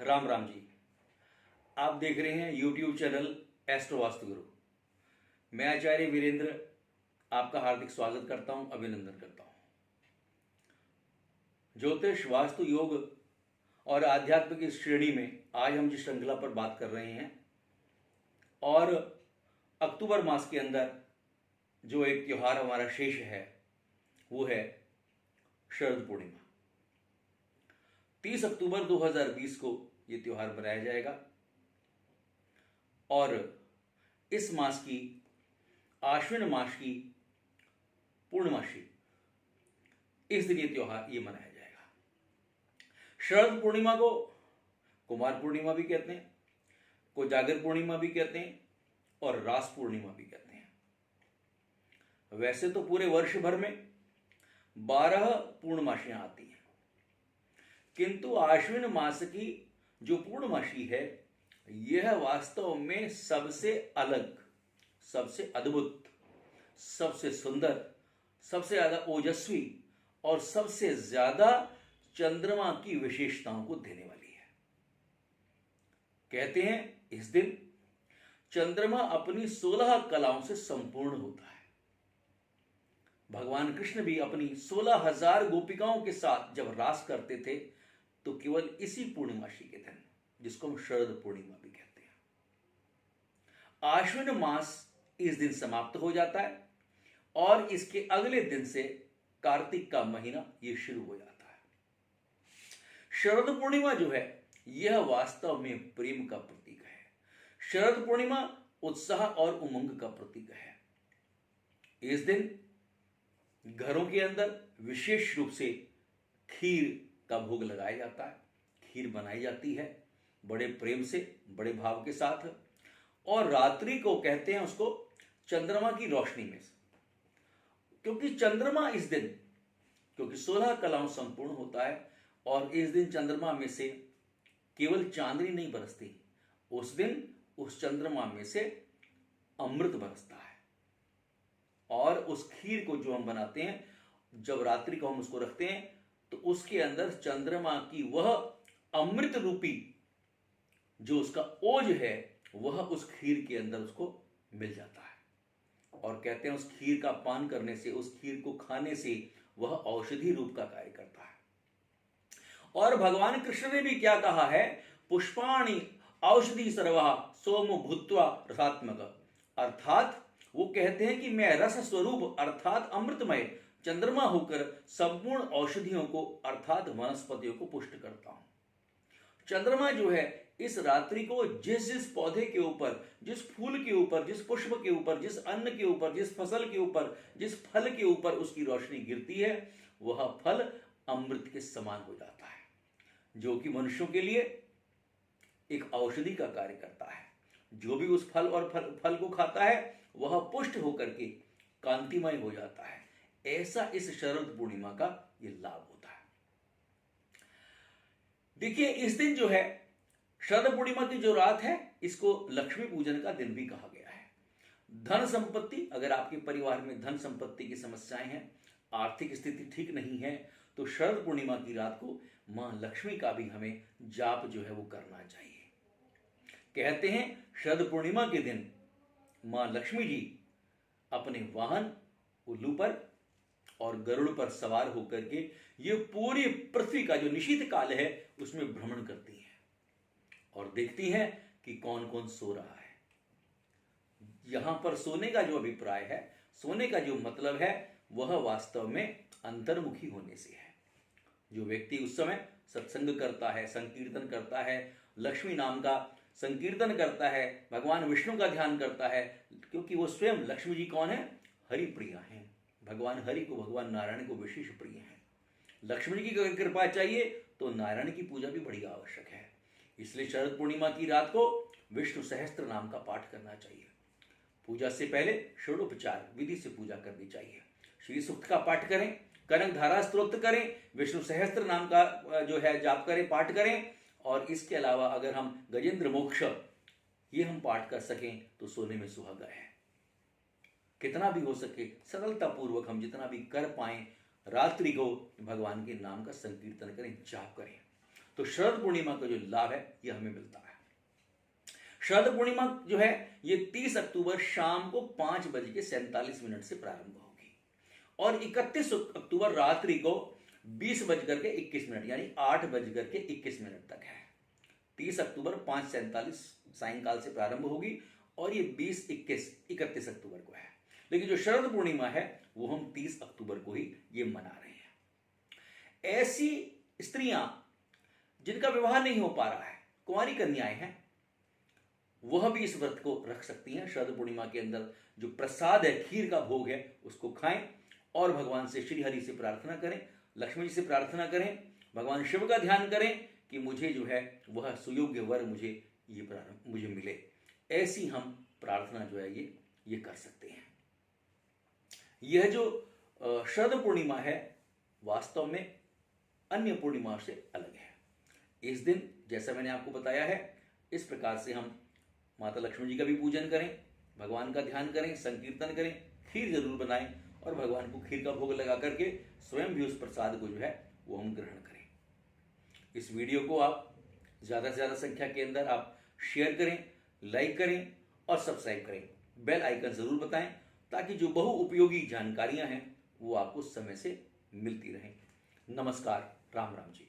राम राम जी। आप देख रहे हैं यूट्यूब चैनल एस्ट्रो वास्तु गुरु। मैं आचार्य वीरेंद्र आपका हार्दिक स्वागत करता हूं, अभिनंदन करता हूं। ज्योतिष, वास्तु, योग और आध्यात्म की श्रेणी में आज हम जिस श्रृंखला पर बात कर रहे हैं, और अक्टूबर मास के अंदर जो एक त्योहार हमारा शेष है वो है शरद पूर्णिमा। 30 अक्टूबर 2020 को ये त्योहार मनाया जाएगा और इस मास की आश्विन मास की पूर्णमासी इस दिन ये त्योहार ये मनाया जाएगा। शरद पूर्णिमा को कुमार पूर्णिमा भी कहते हैं, कोजागर पूर्णिमा भी कहते हैं और रास पूर्णिमा भी कहते हैं। वैसे तो पूरे वर्ष भर में 12 पूर्णमासियां आती हैं, किंतु आश्विन मास की जो पूर्णमासी है यह वास्तव में सबसे अलग, सबसे अद्भुत, सबसे सुंदर, सबसे ज्यादा ओजस्वी और सबसे ज्यादा चंद्रमा की विशेषताओं को देने वाली है। कहते हैं इस दिन चंद्रमा अपनी 16 कलाओं से संपूर्ण होता है। भगवान कृष्ण भी अपनी 16,000 गोपिकाओं के साथ जब रास करते थे तो केवल इसी पूर्णिमासी के दिन, जिसको हम शरद पूर्णिमा भी कहते हैं। आश्विन मास इस दिन समाप्त हो जाता है और इसके अगले दिन से कार्तिक का महीना ये शुरू हो जाता है। शरद पूर्णिमा जो है यह वास्तव में प्रेम का प्रतीक है। शरद पूर्णिमा उत्साह और उमंग का प्रतीक है। इस दिन घरों के अंदर विशेष रूप से खीर का भोग लगाया जाता है, खीर बनाई जाती है बड़े प्रेम से, बड़े भाव के साथ। और रात्रि को कहते हैं उसको चंद्रमा की रोशनी में, क्योंकि चंद्रमा इस दिन, क्योंकि 16 कलाओं संपूर्ण होता है और इस दिन चंद्रमा में से केवल चांदनी नहीं बरसती, उस दिन उस चंद्रमा में से अमृत बरसता है। और उस खीर को जो हम बनाते हैं, जब रात्रि को हम उसको रखते हैं तो उसके अंदर चंद्रमा की वह अमृत रूपी जो उसका ओज है वह उस खीर के अंदर उसको मिल जाता है। और कहते हैं उस खीर का पान करने से, उस खीर को खाने से वह औषधि रूप का कार्य करता है। और भगवान कृष्ण ने भी क्या कहा है, पुष्पाणि औषधि सर्वः सोम भूत्वा रसात्मक। अर्थात वो कहते हैं कि मैं रस स्वरूप अर्थात अमृतमय चंद्रमा होकर संपूर्ण औषधियों को अर्थात वनस्पतियों को पुष्ट करता हूं। चंद्रमा जो है इस रात्रि को जिस जिस पौधे के ऊपर, जिस फूल के ऊपर, जिस पुष्प के ऊपर, जिस अन्न के ऊपर, जिस फसल के ऊपर, जिस फल के ऊपर उसकी रोशनी गिरती है वह फल अमृत के समान हो जाता है, जो कि मनुष्यों के लिए एक औषधि का कार्य करता है। जो भी उस फल और फल को खाता है वह पुष्ट होकर के कांतिमय हो जाता है। ऐसा इस शरद पूर्णिमा का ये लाभ होता है। देखिए इस दिन जो है शरद पूर्णिमा की जो रात है इसको लक्ष्मी पूजन का दिन भी कहा गया है। धन संपत्ति, अगर आपके परिवार में धन संपत्ति की समस्याएं हैं, आर्थिक स्थिति ठीक नहीं है, तो शरद पूर्णिमा की रात को मां लक्ष्मी का भी हमें जाप जो है वो करना चाहिए। कहते हैं शरद पूर्णिमा के दिन मां लक्ष्मी जी अपने वाहन उल्लू पर और गरुड़ पर सवार होकर के ये पूरी पृथ्वी का जो निशीथ काल है उसमें भ्रमण करती हैं और देखती हैं कि कौन कौन सो रहा है। यहां पर सोने का जो अभिप्राय है, सोने का जो मतलब है वह वास्तव में अंतर्मुखी होने से है। जो व्यक्ति उस समय सत्संग करता है, संकीर्तन करता है, लक्ष्मी नाम का संकीर्तन करता है, भगवान विष्णु का ध्यान करता है, क्योंकि वो स्वयं लक्ष्मी जी कौन है, हरि प्रिया हैं। भगवान हरि को, भगवान नारायण को विशेष प्रिय हैं। लक्ष्मी जी की कृपा चाहिए तो नारायण की पूजा भी बड़ी आवश्यक है। इसलिए शरद पूर्णिमा की रात को विष्णु सहस्त्र नाम का पाठ करना चाहिए। पूजा से पहले षोडोपचार विधि से पूजा करनी चाहिए। श्री सूक्त का पाठ करें, कनक धारा स्तोत्र करें, विष्णु सहस्त्र नाम का जो है जाप करें, पाठ करें। और इसके अलावा अगर हम गजेंद्र मोक्ष ये हम पाठ कर सकें तो सोने में सुहागा है। कितना भी हो सके सरलता पूर्वक हम जितना भी कर पाएं रात्रि को भगवान के नाम का संकीर्तन करें, जाप करें। तो शरद पूर्णिमा का जो लाभ है यह हमें मिलता है। शरद पूर्णिमा जो है ये 30 अक्टूबर शाम को 5:47 से प्रारंभ होगी और 31 अक्टूबर रात्रि को 20:21 यानी 8:21 तक है। 30 अक्टूबर 5:47 सायंकाल से प्रारंभ होगी और ये 31 अक्टूबर को है। लेकिन जो शरद पूर्णिमा है वो हम 30 अक्टूबर को ही ये मना रहे हैं। ऐसी स्त्रियां जिनका विवाह नहीं हो पा रहा है, कुंवारी कन्याएं हैं, वह भी इस व्रत को रख सकती हैं। शरद पूर्णिमा के अंदर जो प्रसाद है, खीर का भोग है, उसको खाएं और भगवान से, श्री हरि से प्रार्थना करें, लक्ष्मी जी से प्रार्थना करें, भगवान शिव का ध्यान करें कि मुझे जो है वह सुयोग्य वर मुझे मिले। ऐसी हम प्रार्थना जो है ये कर सकते हैं। यह जो शरद पूर्णिमा है वास्तव में अन्य पूर्णिमा से अलग है। इस दिन जैसा मैंने आपको बताया है, इस प्रकार से हम माता लक्ष्मी जी का भी पूजन करें, भगवान का ध्यान करें, संकीर्तन करें, खीर जरूर बनाएं और भगवान को खीर का भोग लगा करके स्वयं भी उस प्रसाद को जो है वो हम ग्रहण करें। इस वीडियो को आप ज़्यादा से ज़्यादा संख्या के अंदर आप शेयर करें, लाइक करें और सब्सक्राइब करें। बेल आइकन ज़रूर बताएं ताकि जो बहु उपयोगी जानकारियां हैं वो आपको समय से मिलती रहें। नमस्कार, राम राम जी।